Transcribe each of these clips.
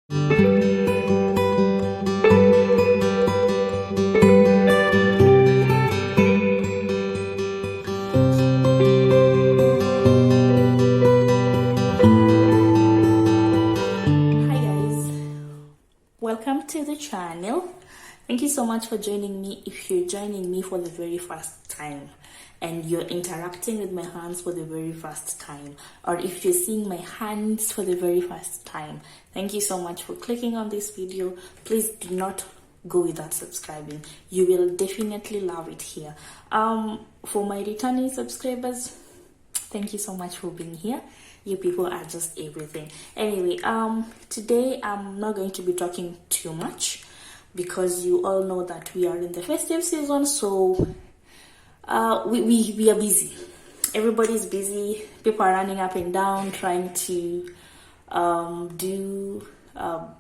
Welcome to the channel. Thank you so much for joining me. If you're joining me for the very first time and you're interacting with my hands for the very first time, or if you're seeing my hands for the very first time, thank you so much for clicking on this video. Please do not go without subscribing. You will definitely love it here. For my returning subscribers, thank you so much for being here. You people are just everything. Anyway, today I'm not going to be talking too much because you all know that we are in the festive season, so we are busy. Everybody's busy. People are running up and down trying to do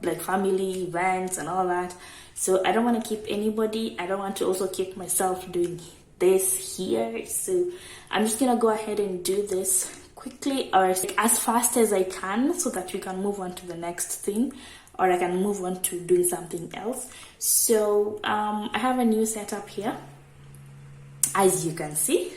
like family events and all that. So I don't want to keep anybody. I don't want to also keep myself doing this here. So I'm just gonna go ahead and do this quickly or as fast as I can so that we can move on to the next thing, or I can move on to doing something else. So I have a new setup here. As you can see,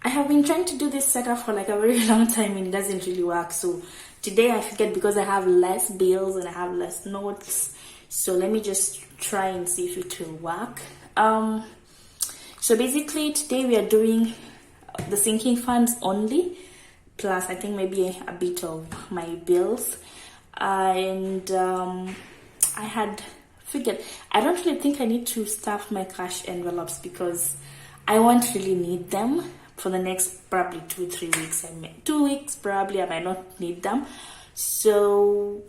I have been trying to do this setup for like a very long time and it doesn't really work. So today I figured, because I have less bills and I have less notes, so let me just try and see if it will work. So basically today we are doing the sinking funds only, plus I think maybe a bit of my bills. And I had figured I don't really think I need to stuff my cash envelopes because I won't really need them for the next probably 2-3 weeks. 2 weeks probably I might not need them, so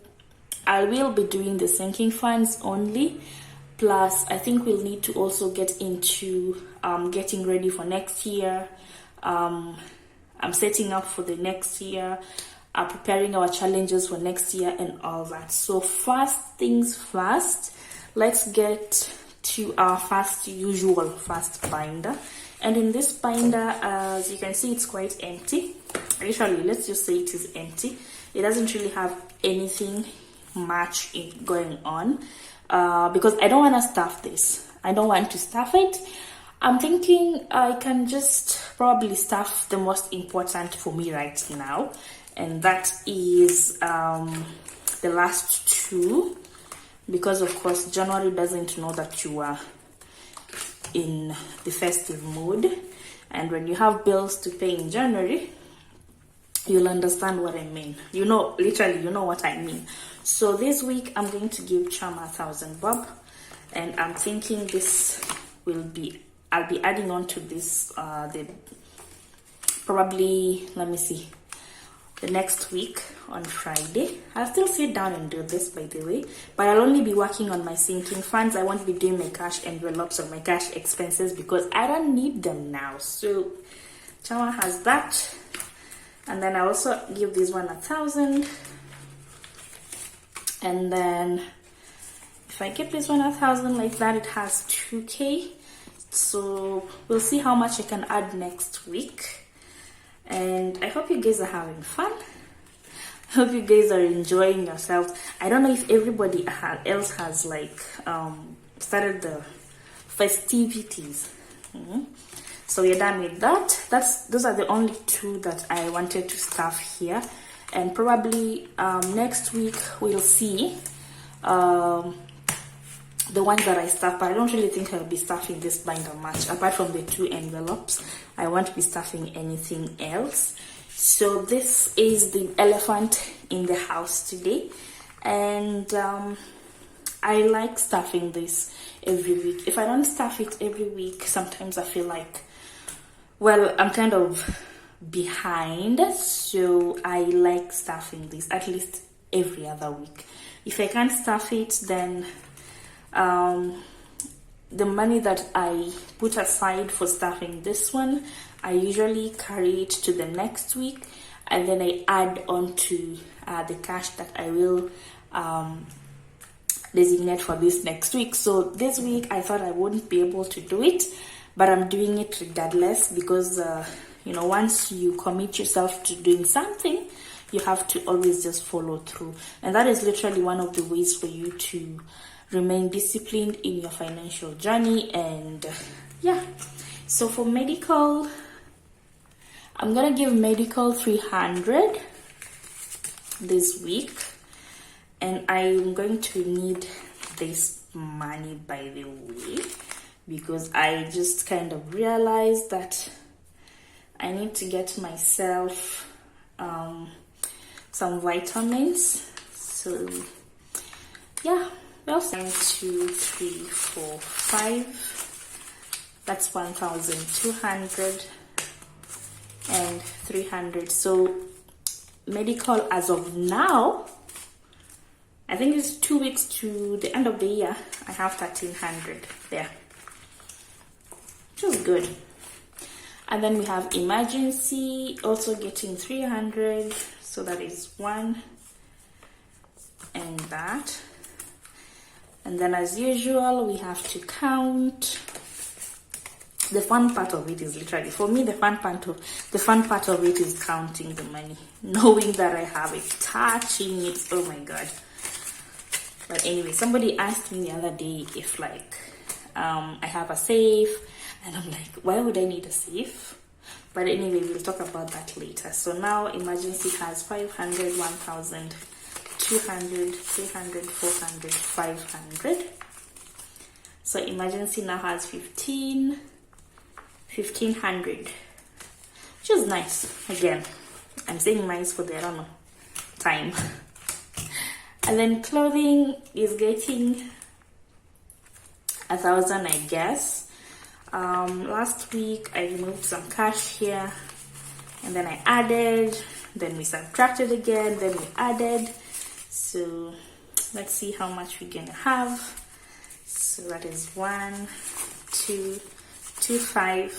I will be doing the sinking funds only. Plus I think we'll need to also get into getting ready for next year. I'm setting up for the next year, preparing our challenges for next year and all that. So first things first, let's get to our first binder. And in this binder, as you can see, it's quite empty. Actually, let's just say it is empty. It doesn't really have anything much going on because I don't want to stuff this. I don't want to stuff it. I'm thinking I can just probably stuff the most important for me right now, and that is the last two, because of course January doesn't know that you are in the festive mood, and when you have bills to pay in January, you'll understand what I mean. You know, literally, you know what I mean. So this week I'm going to give Chama 1,000 bob, and I'm thinking this will be, I'll be adding on to this probably, let me see, the next week on Friday. I'll still sit down and do this, by the way, but I'll only be working on my sinking funds. I won't be doing my cash envelopes or my cash expenses because I don't need them now. So Chama has that, and then I also give this one 1,000, and then if I keep this one 1,000 like that, it has 2k. So we'll see how much I can add next week, and I hope you guys are having fun. I hope you guys are enjoying yourselves. I don't know if everybody else has like started the festivities. So we're done with that. Those are the only two that I wanted to stuff here, and probably next week we'll see the ones that I stuff, but I don't really think I'll be stuffing this binder much. Apart from the 2 envelopes, I won't be stuffing anything else. So this is the elephant in the house today, and I like stuffing this every week. If I don't stuff it every week, sometimes I feel like, well, I'm kind of behind, so I like stuffing this at least every other week. If I can't stuff it, then the money that I put aside for stuffing this one, I usually carry it to the next week, and then I add on to the cash that I will designate for this next week. So this week I thought I wouldn't be able to do it, but I'm doing it regardless because you know, once you commit yourself to doing something, you have to always just follow through. And that is literally one of the ways for you to remain disciplined in your financial journey. And yeah, so for medical, I'm gonna give medical 300 this week, and I'm going to need this money, by the way, because I just kind of realized that I need to get myself some vitamins. So yeah, well, 1, 2, 3, 4, 5. That's 1,200 and 300. So medical as of now, I think it's 2 weeks to the end of the year, I have 1,300 there, which is good. And then we have emergency, also getting 300, so that is 1 and that. And then as usual, we have to count. The fun part of it is literally, for me, the fun part of it is counting the money, knowing that I have it, touching it. Oh my god. But anyway, somebody asked me the other day if like I have a safe, and I'm like, why would I need a safe? But anyway, we'll talk about that later. So now emergency has 500, 1,000, 200, 300, 400, 500. So emergency now has 1,500, which is nice. Again, I'm saying nice for the, I don't know, time. And then clothing is getting 1,000, I guess. Last week I removed some cash here, and then I added, then we subtracted again, then we added. So let's see how much we're gonna have. So that is 1, 2, 2, 5,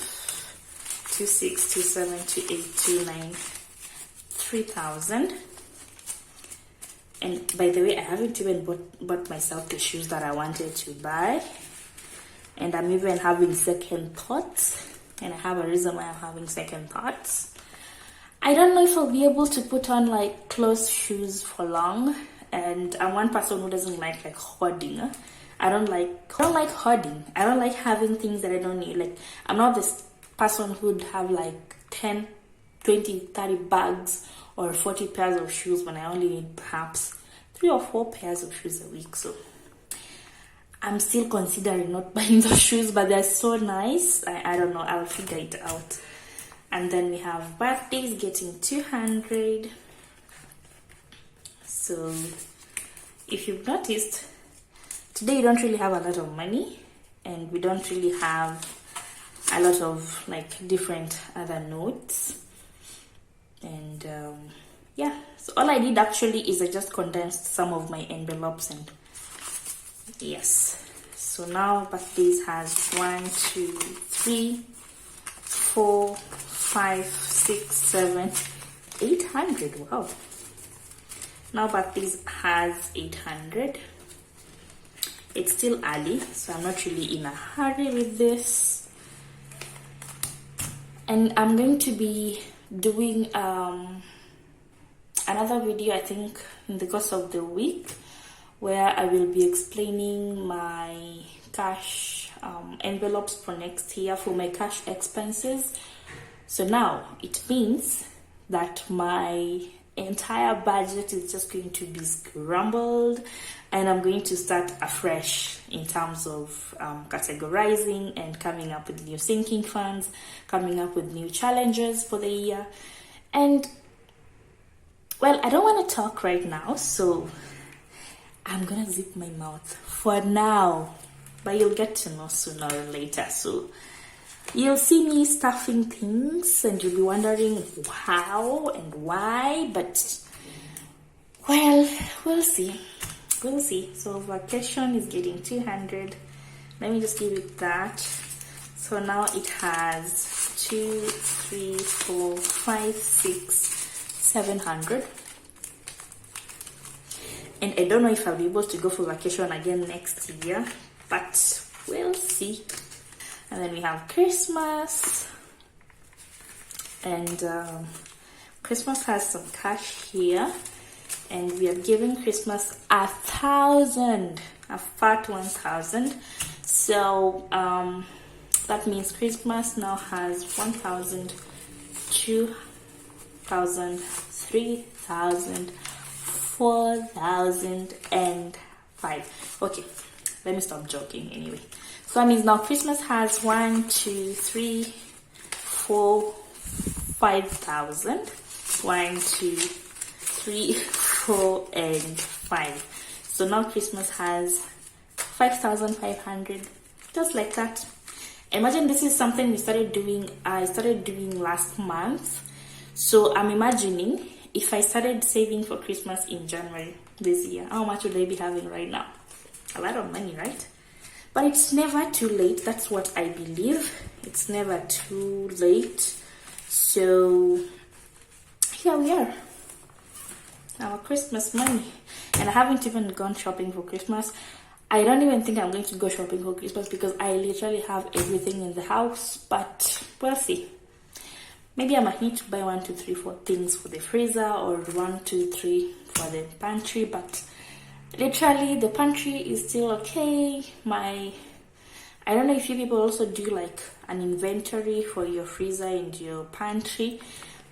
2, 6, 2, 7, 2, 8, 2, 9, 3,000. And by the way, I haven't even bought myself the shoes that I wanted to buy. And I'm even having second thoughts. And I have a reason why I'm having second thoughts. I don't know if I'll be able to put on like closed shoes for long. And I'm one person who doesn't like hoarding. I don't like hoarding. I don't like having things that I don't need. Like, I'm not this person who'd have like 10, 20, 30 bags or 40 pairs of shoes when I only need perhaps 3 or 4 pairs of shoes a week. So I'm still considering not buying those shoes, but they're so nice. I don't know, I'll figure it out. And then we have birthdays getting 200. So if you've noticed, today we don't really have a lot of money, and we don't really have a lot of like different other notes. And yeah, so all I did actually is I just condensed some of my envelopes, and yes. So now birthdays has 1, 2, 3, 4, 5, 6, 7, 800. Wow. Now birthdays has 800. It's still early, so I'm not really in a hurry with this. And I'm going to be doing another video, I think, in the course of the week, where I will be explaining my cash envelopes for next year for my cash expenses. So now it means that my entire budget is just going to be scrambled, and I'm going to start afresh in terms of categorizing and coming up with new sinking funds, coming up with new challenges for the year. And well, I don't want to talk right now, so I'm gonna zip my mouth for now, but you'll get to know sooner or later. So you'll see me stuffing things, and you'll be wondering how and why, but well, we'll see. We'll see. So vacation is getting 200. Let me just give it that. So now it has 2, 3, 4, 5, 6, 700. And I don't know if I'll be able to go for vacation again next year, but we'll see. And then we have Christmas, and Christmas has some cash here, and we are giving Christmas 1,000, a fat 1,000. So that means Christmas now has 1,000, 2,000, 3,000, 4,000 and 5. Okay, let me stop joking anyway. So that means now Christmas has 1, 2, 3, 4, 5,000. 1, 2, 3, 4 and 5. So now Christmas has 5,500, just like that. Imagine this is something we started doing. I started doing last month. So I'm imagining if I started saving for Christmas in January this year, how much would I be having right now? A lot of money, right? But it's never too late. That's what I believe. It's never too late. So here we are, our Christmas money. And I haven't even gone shopping for Christmas. I don't even think I'm going to go shopping for Christmas because I literally have everything in the house. But we'll see. Maybe I might need to buy 1, 2, 3, 4 things for the freezer, or 1, 2, 3 for the pantry. But literally the pantry is still okay. I don't know if you people also do like an inventory for your freezer and your pantry,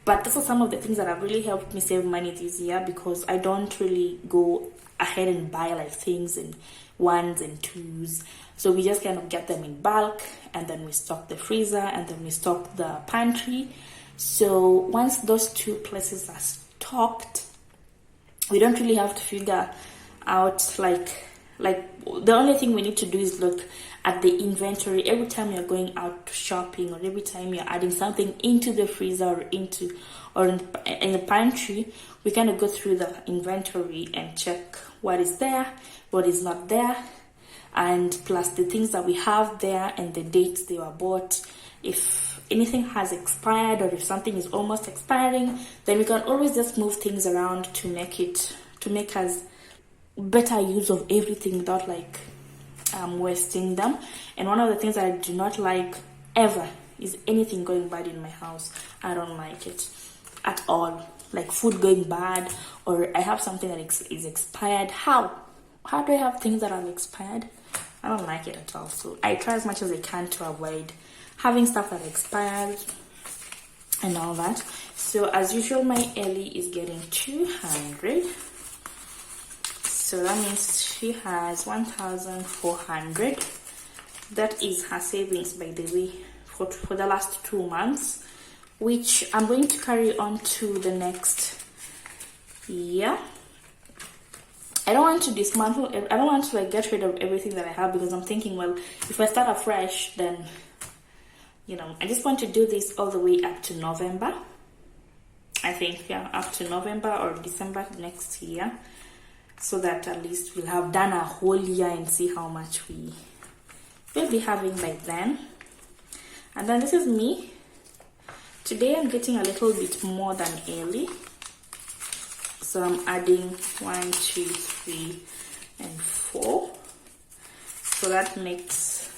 but those are some of the things that have really helped me save money this year, because I don't really go ahead and buy like things in 1s and 2s. So we just kind of get them in bulk, and then we stock the freezer, and then we stock the pantry. So once those 2 places are stocked, we don't really have to figure out like the only thing we need to do is look at the inventory every time you're going out shopping, or every time you're adding something into the freezer or in the pantry. We kind of go through the inventory and check what is there, what is not there, and plus the things that we have there and the dates they were bought. If anything has expired, or if something is almost expiring, then we can always just move things around to make us better use of everything without like wasting them. And one of the things that I do not like ever is anything going bad in my house. I don't like it at all. Like food going bad, or I have something that is expired. How do I have things that are expired? I don't like it at all. So I try as much as I can to avoid having stuff that expires and all that. So as usual, my Ellie is getting 200. So that means she has 1,400. That is her savings, by the way, for the last 2 months, which I'm going to carry on to the next year. I don't want to dismantle, I don't want to like get rid of everything that I have, because I'm thinking, well, if I start afresh, then, you know, I just want to do this all the way up to November. I think, yeah, up to November or December next year, so that at least we'll have done a whole year and see how much we will be having by then. And then this is me. Today I'm getting a little bit more than Ellie. So I'm adding 1, 2, 3, and 4. So that makes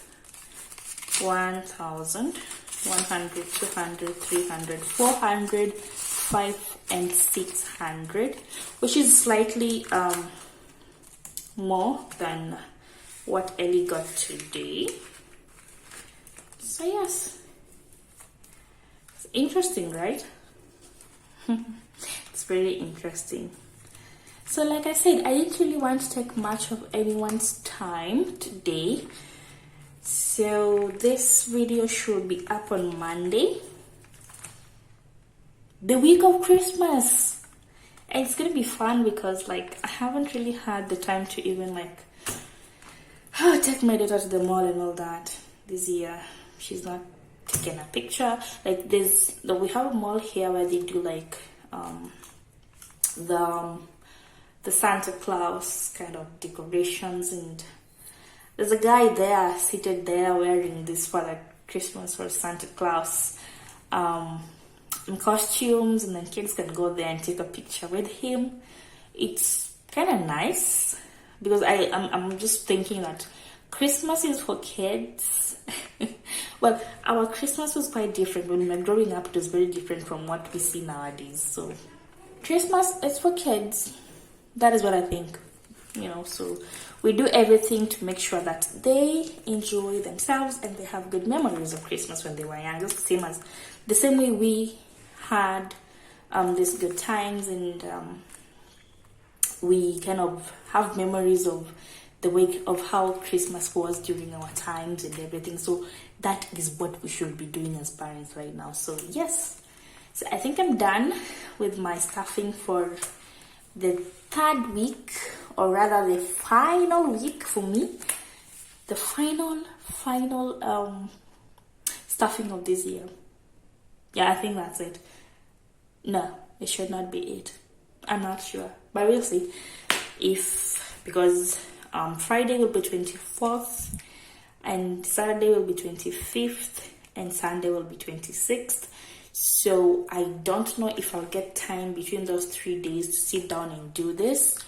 1,000, 100, 200, 300, 400, 5, and 600, which is slightly more than what Ellie got today. So yes, it's interesting, right? It's very interesting. So like I said, I didn't really want to take much of anyone's time today. So this video should be up on Monday, the week of Christmas. And it's gonna be fun because like I haven't really had the time to even like take my daughter to the mall and all that this year. She's not taking a picture. Like we have a mall here where they do like the Santa Claus kind of decorations, and there's a guy there seated there wearing this for like Christmas or Santa Claus in costumes, and then kids can go there and take a picture with him. It's kind of nice because I'm just thinking that Christmas is for kids, Well, our Christmas was quite different. When we were growing up, it was very different from what we see nowadays. So Christmas is for kids. That is what I think. So we do everything to make sure that they enjoy themselves and they have good memories of Christmas when they were young. Just the same way we had these good times, and we kind of have memories of the way of how Christmas was during our times and everything. So that is what we should be doing as parents right now. So yes, so I think I'm done with my stuffing for the third week, or rather the final week for me. The final stuffing of this year. Yeah, I think that's it. No, it should not be it. I'm not sure, but we'll see. Because Friday will be 24th, and Saturday will be 25th, and Sunday will be 26th. So I don't know if I'll get time between those 3 days to sit down and do this.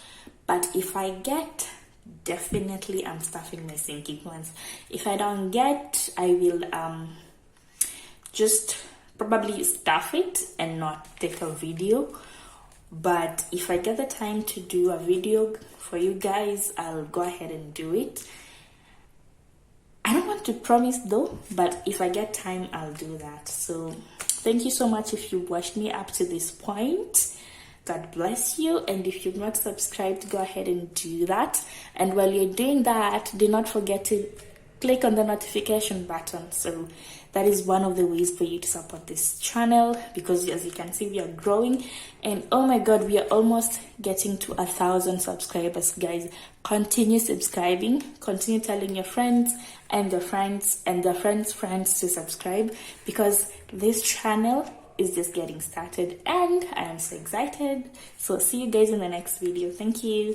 But if I get, definitely I'm stuffing my sinking ones. If I don't get, I will just probably stuff it and not take a video. But if I get the time to do a video for you guys, I'll go ahead and do it. I don't want to promise though, but if I get time, I'll do that. So thank you so much if you watched me up to this point. God bless you. And if you've not subscribed, go ahead and do that. And while you're doing that, do not forget to click on the notification button. So that is one of the ways for you to support this channel, because as you can see, we are growing, and oh my god, we are almost getting to 1,000 subscribers, guys. Continue subscribing, continue telling your friends and their friends and their friends' friends to subscribe, because this channel is just getting started and I am so excited. So see you guys in the next video. Thank you.